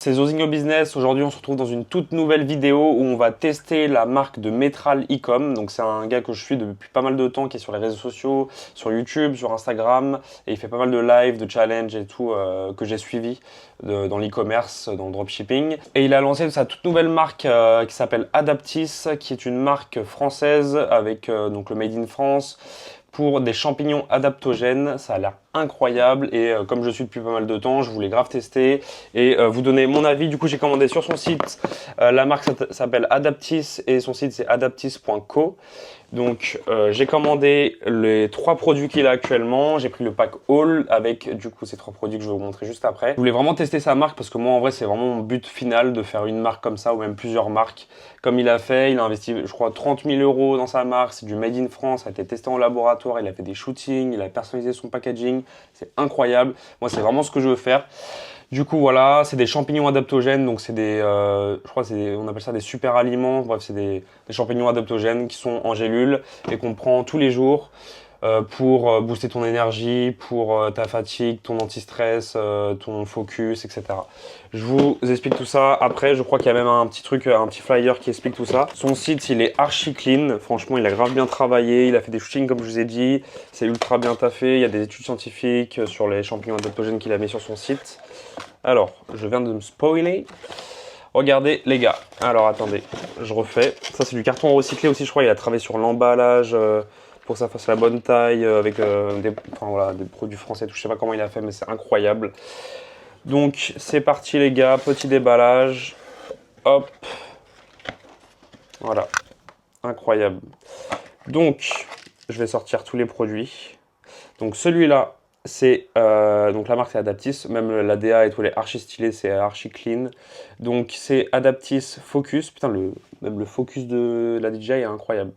c'est Zosigno Business. Aujourd'hui, on se retrouve dans une toute nouvelle vidéo où on va tester la marque de Metral Ecom. Donc, c'est un gars que je suis depuis pas mal de temps qui est sur les réseaux sociaux, sur YouTube, sur Instagram. Et il fait pas mal de live, de challenge et tout que j'ai suivi dans l'e-commerce, dans le dropshipping. Et il a lancé sa toute nouvelle marque qui s'appelle Adaptis, qui est une marque française avec donc le Made in France pour des champignons adaptogènes. Ça a l'air incroyable et comme je suis depuis pas mal de temps, je voulais grave tester et vous donner mon avis. Du coup, j'ai commandé sur son site. La marque s'appelle Adaptis et son site c'est adaptis.co. Donc j'ai commandé les 3 produits qu'il a actuellement. J'ai pris le pack All avec du coup ces 3 produits que je vais vous montrer juste après. Je voulais vraiment tester sa marque parce que moi en vrai c'est vraiment mon but final de faire une marque comme ça ou même plusieurs marques. Comme il a fait, il a investi je crois 30 000 € dans sa marque. C'est du Made in France, ça a été testé en laboratoire, il a fait des shootings, il a personnalisé son packaging. C'est incroyable. Moi c'est vraiment ce que je veux faire. Du coup voilà, c'est des champignons adaptogènes, donc c'est des, je crois on appelle ça des super aliments. Bref, c'est des champignons adaptogènes qui sont en gélule et qu'on prend tous les jours pour booster ton énergie, pour ta fatigue, ton anti-stress, ton focus, etc. Je vous explique tout ça. Après, je crois qu'il y a même un petit truc, un petit flyer qui explique tout ça. Son site, il est archi clean. Franchement, il a grave bien travaillé. Il a fait des shootings, comme je vous ai dit. C'est ultra bien taffé. Il y a des études scientifiques sur les champignons adaptogènes qu'il a mis sur son site. Alors, je viens de me spoiler. Regardez les gars. Alors attendez, je refais. Ça c'est du carton recyclé aussi, je crois. Il a travaillé sur l'emballage pour que ça fasse la bonne taille avec des produits français. Je sais pas comment il a fait, mais c'est incroyable. Donc c'est parti les gars, petit déballage. Hop. Voilà. Incroyable. Donc je vais sortir tous les produits. Donc celui-là, c'est donc la marque c'est Adaptis, même l'ADA et tout les archi stylé, c'est archi clean. Donc c'est Adaptis Focus, putain même le focus de la DJI est incroyable.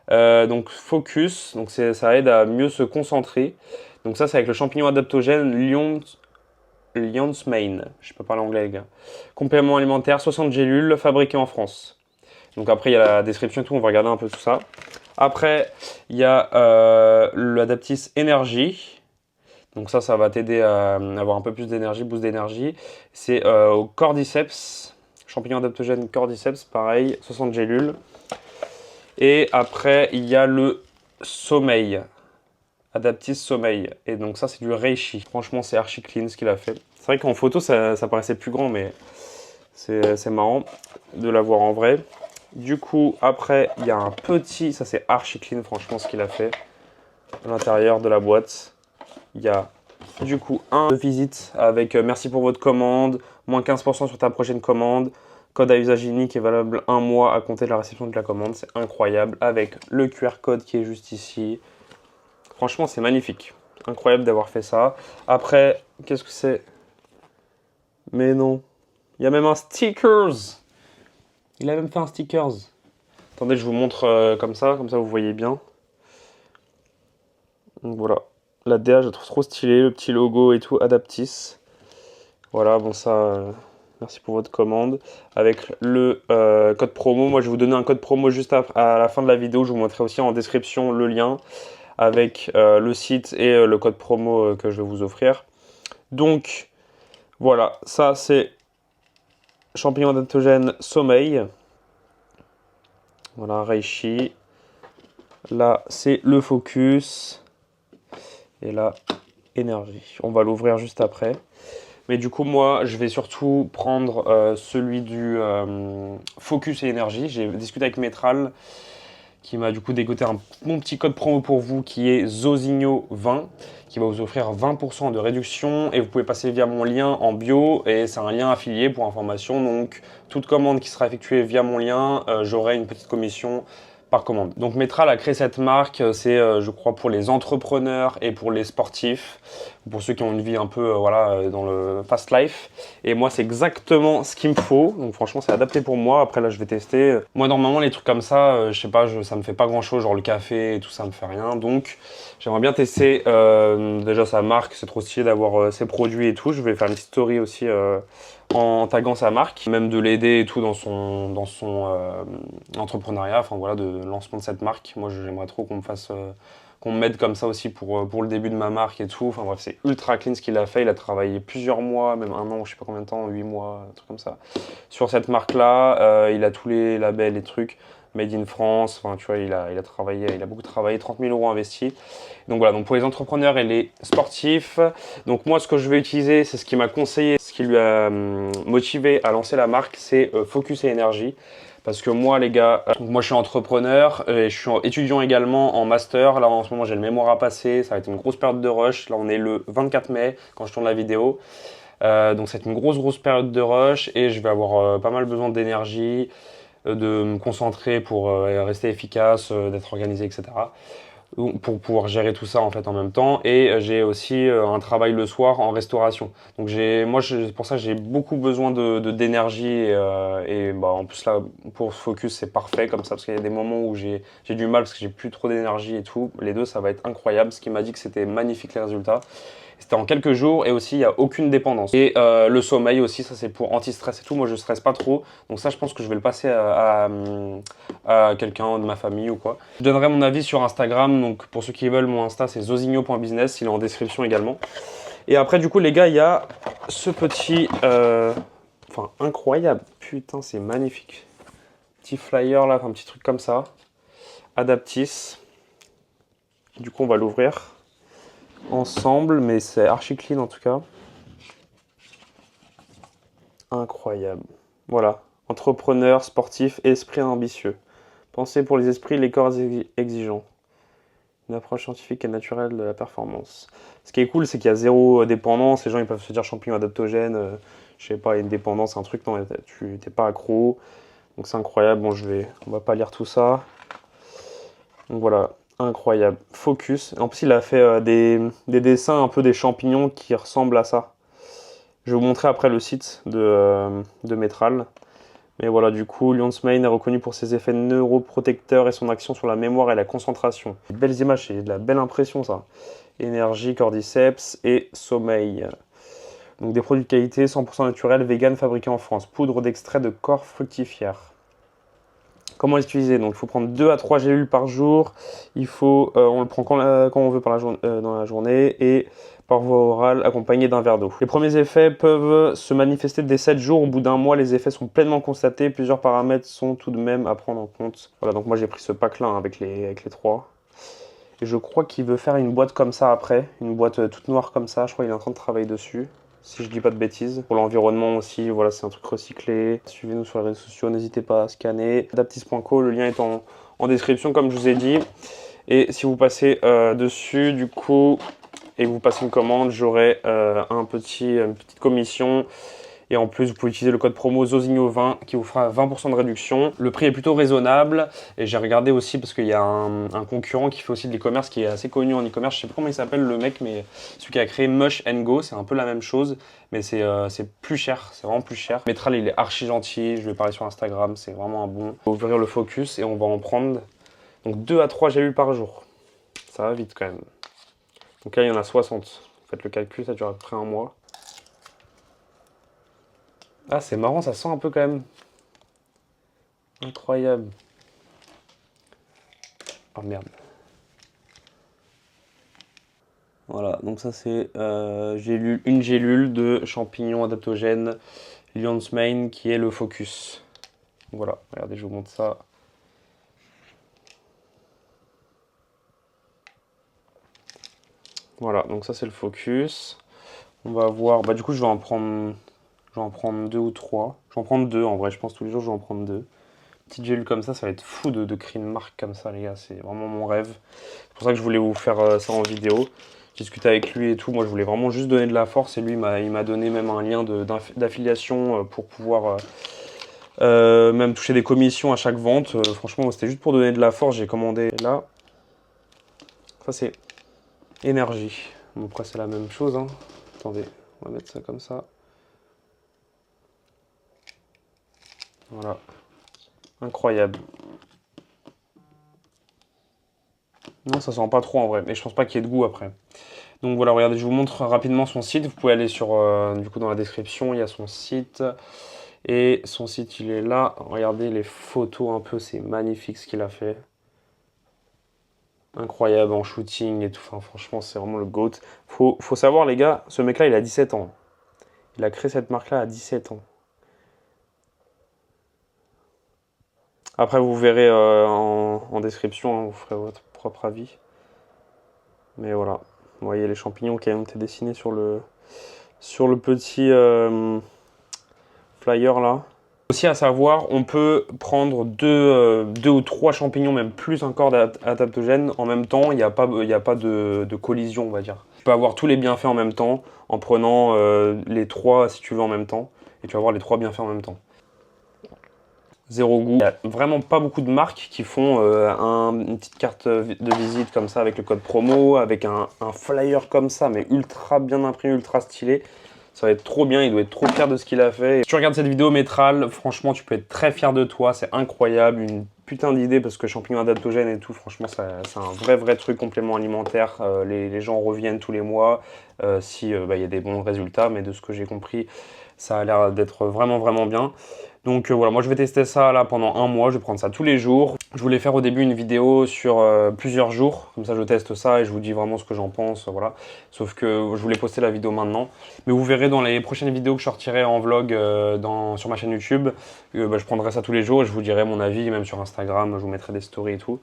Donc Focus, donc ça aide à mieux se concentrer. Donc ça c'est avec le champignon adaptogène Lion's Mane, je sais pas parler anglais les gars. Complément alimentaire, 60 gélules, fabriqué en France. Donc après il y a la description et tout, on va regarder un peu tout ça. Après il y a l'Adaptis Energy. Donc ça va t'aider à avoir un peu plus d'énergie, boost d'énergie. C'est au cordyceps, champignon adaptogène cordyceps, pareil, 60 gélules. Et après, il y a le sommeil, Adaptis sommeil. Et donc ça, c'est du reishi. Franchement, c'est archi clean ce qu'il a fait. C'est vrai qu'en photo, ça paraissait plus grand, mais c'est marrant de l'avoir en vrai. Du coup, après, il y a un petit, ça c'est archi clean, franchement, ce qu'il a fait. À l'intérieur de la boîte. Il y a du coup un de visite avec merci pour votre commande, moins 15% sur ta prochaine commande, code à usage unique est valable 1 mois à compter de la réception de la commande, c'est incroyable, avec le QR code qui est juste ici. Franchement, c'est magnifique, incroyable d'avoir fait ça. Après, qu'est-ce que c'est? Mais non, il y a même un stickers. Il a même fait un stickers. Attendez, je vous montre comme ça vous voyez bien. Donc voilà. La DA, je trouve trop stylé, le petit logo et tout, Adaptis. Voilà, bon ça, merci pour votre commande. Avec le code promo, moi je vais vous donner un code promo juste à la fin de la vidéo. Je vous montrerai aussi en description le lien avec le site et le code promo que je vais vous offrir. Donc, voilà, ça c'est champignon adaptogène sommeil. Voilà, reishi. Là, c'est le focus. Et là, énergie. On va l'ouvrir juste après. Mais du coup, moi, je vais surtout prendre celui du Focus et énergie. J'ai discuté avec Metral qui m'a du coup dégoté un bon petit code promo pour vous qui est Zosigno20 qui va vous offrir 20% de réduction et vous pouvez passer via mon lien en bio et c'est un lien affilié pour information. Donc, toute commande qui sera effectuée via mon lien, j'aurai une petite commission par commande. Donc Metral a créé cette marque, c'est je crois pour les entrepreneurs et pour les sportifs, pour ceux qui ont une vie un peu voilà dans le fast life. Et moi c'est exactement ce qu'il me faut, donc franchement c'est adapté pour moi. Après là je vais tester. Moi normalement les trucs comme ça, je sais pas, ça me fait pas grand chose, genre le café et tout ça me fait rien. Donc j'aimerais bien tester déjà sa marque, c'est trop stylé d'avoir ses produits et tout. Je vais faire une story aussi en taguant sa marque, même de l'aider et tout dans son entrepreneuriat, enfin voilà, de lancement de cette marque. Moi j'aimerais trop qu'on me fasse qu'on m'aide comme ça aussi pour le début de ma marque et tout. Enfin bref, c'est ultra clean ce qu'il a fait. Il a travaillé plusieurs mois, même un an, je sais pas combien de temps, 8 mois, un truc comme ça, sur cette marque-là. Il a tous les labels, les trucs. Made in France, enfin tu vois, il a travaillé, il a beaucoup travaillé, 30 000 euros investis. Donc voilà, donc pour les entrepreneurs et les sportifs, donc moi ce que je vais utiliser, c'est ce qui m'a conseillé, ce qui lui a motivé à lancer la marque, c'est Focus et Énergie. Parce que moi les gars, moi je suis entrepreneur et je suis étudiant également en master. Là en ce moment j'ai le mémoire à passer, ça va être une grosse période de rush. Là on est le 24 mai quand je tourne la vidéo. Donc c'est une grosse période de rush et je vais avoir pas mal besoin d'énergie, de me concentrer pour rester efficace, d'être organisé, etc. Pour pouvoir gérer tout ça en fait en même temps. Et j'ai aussi un travail le soir en restauration. Donc pour ça j'ai beaucoup besoin d'énergie et bah, en plus là pour Focus c'est parfait comme ça parce qu'il y a des moments où j'ai du mal parce que j'ai plus trop d'énergie et tout. Les deux ça va être incroyable. Ce qui m'a dit que c'était magnifique les résultats. C'était en quelques jours et aussi il n'y a aucune dépendance. Et le sommeil aussi, ça c'est pour anti-stress et tout. Moi je stresse pas trop. Donc ça je pense que je vais le passer à quelqu'un de ma famille ou quoi. Je donnerai mon avis sur Instagram. Donc pour ceux qui veulent, mon Insta c'est zosigno.business. Il est en description également. Et après du coup les gars, il y a ce petit... Enfin incroyable. Putain c'est magnifique. Petit flyer là, enfin un petit truc comme ça. Adaptis. Du coup on va l'ouvrir ensemble, mais c'est archi clean en tout cas. Incroyable. Voilà. Entrepreneur, sportif, esprit ambitieux. Pensez pour les esprits, les corps exigeants. Une approche scientifique et naturelle de la performance. Ce qui est cool, c'est qu'il y a zéro dépendance. Les gens ils peuvent se dire champignon adaptogène, je sais pas, une dépendance, un truc. Non, tu t'es pas accro. Donc c'est incroyable. Bon, on va pas lire tout ça. Donc voilà. Incroyable. Focus. En plus, il a fait des dessins un peu des champignons qui ressemblent à ça. Je vais vous montrer après le site de Metral. Mais voilà, du coup, Lion's Mane est reconnu pour ses effets neuroprotecteurs et son action sur la mémoire et la concentration. Des belles images, c'est de la belle impression ça. Énergie, cordyceps et sommeil. Donc des produits de qualité 100% naturels, vegan, fabriqués en France. Poudre d'extrait de corps fructifère. Comment l'utiliser? Donc il faut prendre 2 à 3 gélules par jour. On le prend quand on veut dans la journée et par voie orale accompagné d'un verre d'eau. Les premiers effets peuvent se manifester dès 7 jours. Au bout d'un mois, les effets sont pleinement constatés. Plusieurs paramètres sont tout de même à prendre en compte. Voilà, donc moi j'ai pris ce pack-là hein, avec les 3. Et je crois qu'il veut faire une boîte comme ça après. Une boîte toute noire comme ça. Je crois qu'il est en train de travailler dessus. Si je dis pas de bêtises. Pour l'environnement aussi, voilà, c'est un truc recyclé. Suivez-nous sur les réseaux sociaux, n'hésitez pas à scanner. Adaptis.co, le lien est en description comme je vous ai dit. Et si vous passez dessus, du coup, et vous passez une commande, j'aurai une petite commission. Et en plus, vous pouvez utiliser le code promo ZOZIGNO20 qui vous fera 20% de réduction. Le prix est plutôt raisonnable. Et j'ai regardé aussi parce qu'il y a un concurrent qui fait aussi de l'e-commerce qui est assez connu en e-commerce. Je sais pas comment il s'appelle le mec, mais celui qui a créé Mush Go, c'est un peu la même chose. Mais c'est plus cher, c'est vraiment plus cher. Metral, il est archi gentil. Je lui ai parlé sur Instagram, c'est vraiment un bon. On va ouvrir le focus et on va en prendre donc 2 à 3 gélules par jour. Ça va vite quand même. Donc là, il y en a 60. Faites le calcul, ça dure à peu près un mois. Ah, c'est marrant, ça sent un peu quand même. Incroyable. Oh merde. Voilà, donc ça c'est une gélule de champignons adaptogènes Lion's Mane qui est le focus. Voilà, regardez, je vous montre ça. Voilà, donc ça c'est le focus. On va voir, bah du coup je vais en prendre 2 ou 3. Je vais en prendre 2 en vrai, je pense tous les jours je vais en prendre 2. Petite gélule comme ça va être fou de créer une marque comme ça les gars, c'est vraiment mon rêve. C'est pour ça que je voulais vous faire ça en vidéo. J'ai discuté avec lui et tout, moi je voulais vraiment juste donner de la force et lui il m'a donné même un lien d'affiliation pour pouvoir même toucher des commissions à chaque vente. Franchement c'était juste pour donner de la force, j'ai commandé là. Ça c'est énergie. Bon après c'est la même chose hein. Attendez, on va mettre ça comme ça. Voilà. Incroyable. Non, ça sent pas trop en vrai, mais je pense pas qu'il y ait de goût après. Donc voilà, regardez, je vous montre rapidement son site. Vous pouvez aller sur, du coup, dans la description, il y a son site. Et son site, il est là. Regardez les photos un peu, c'est magnifique ce qu'il a fait. incroyable en shooting et tout. Enfin, franchement, c'est vraiment le GOAT. Faut savoir, les gars, ce mec-là, il a 17 ans. Il a créé cette marque-là à 17 ans. Après, vous verrez en description, hein, vous ferez votre propre avis. Mais voilà, vous voyez les champignons qui ont été dessinés sur le petit flyer là. Aussi à savoir, on peut prendre deux ou trois champignons, même plus encore adaptogènes en même temps. Il n'y a pas de collision, on va dire. Tu peux avoir tous les bienfaits en même temps en prenant les trois si tu veux en même temps. Et tu vas avoir les trois bienfaits en même temps. Zéro goût. Il n'y a vraiment pas beaucoup de marques qui font une petite carte de visite comme ça avec le code promo, avec un flyer comme ça, mais ultra bien imprimé, ultra stylé. Ça va être trop bien, il doit être trop fier de ce qu'il a fait. Si tu regardes cette vidéo Métral, franchement, tu peux être très fier de toi. C'est incroyable, une putain d'idée parce que champignons adaptogènes et tout, franchement, c'est un vrai truc complément alimentaire. Les gens reviennent tous les mois si y a des bons résultats, mais de ce que j'ai compris, ça a l'air d'être vraiment bien. Donc voilà, moi je vais tester ça là pendant un mois, je vais prendre ça tous les jours. Je voulais faire au début une vidéo sur plusieurs jours, comme ça je teste ça et je vous dis vraiment ce que j'en pense, voilà. Sauf que je voulais poster la vidéo maintenant. Mais vous verrez dans les prochaines vidéos que je sortirai en vlog sur ma chaîne YouTube, je prendrai ça tous les jours et je vous dirai mon avis, même sur Instagram, je vous mettrai des stories et tout.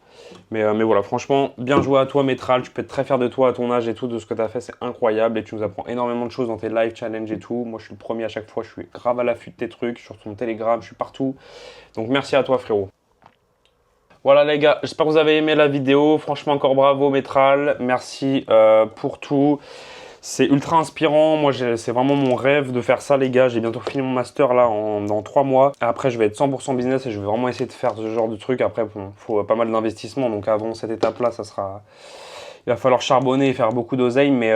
Mais voilà, franchement, bien joué à toi Métral, tu peux être très fier de toi à ton âge et tout, de ce que tu as fait, c'est incroyable et tu nous apprends énormément de choses dans tes live challenges et tout. Moi je suis le premier à chaque fois, je suis grave à l'affût de tes trucs, sur ton Telegram, je suis partout. Donc merci à toi frérot. Voilà les gars, j'espère que vous avez aimé la vidéo. Franchement encore bravo Métral, merci pour tout. C'est ultra inspirant, moi c'est vraiment mon rêve de faire ça les gars. J'ai bientôt fini mon master là dans 3 mois. Après je vais être 100% business et je vais vraiment essayer de faire ce genre de truc. Après bon, faut pas mal d'investissement, donc avant cette étape là ça sera... Il va falloir charbonner et faire beaucoup d'oseille, mais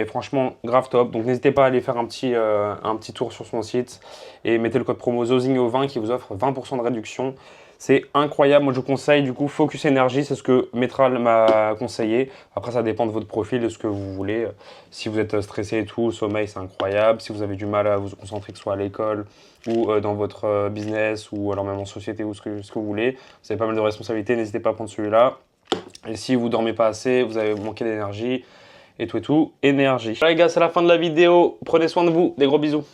franchement, grave top. Donc n'hésitez pas à aller faire un petit tour sur son site et mettez le code promo ZOZIGNO20 qui vous offre 20% de réduction. C'est incroyable, moi je vous conseille du coup Focus Energy, c'est ce que Métral m'a conseillé. Après ça dépend de votre profil, de ce que vous voulez. Si vous êtes stressé et tout, le sommeil c'est incroyable. Si vous avez du mal à vous concentrer, que ce soit à l'école ou dans votre business ou alors même en société ou ce que vous voulez, vous avez pas mal de responsabilités, n'hésitez pas à prendre celui-là. Et si vous dormez pas assez, vous avez manqué d'énergie et tout, énergie. Voilà les gars, c'est la fin de la vidéo. Prenez soin de vous, des gros bisous.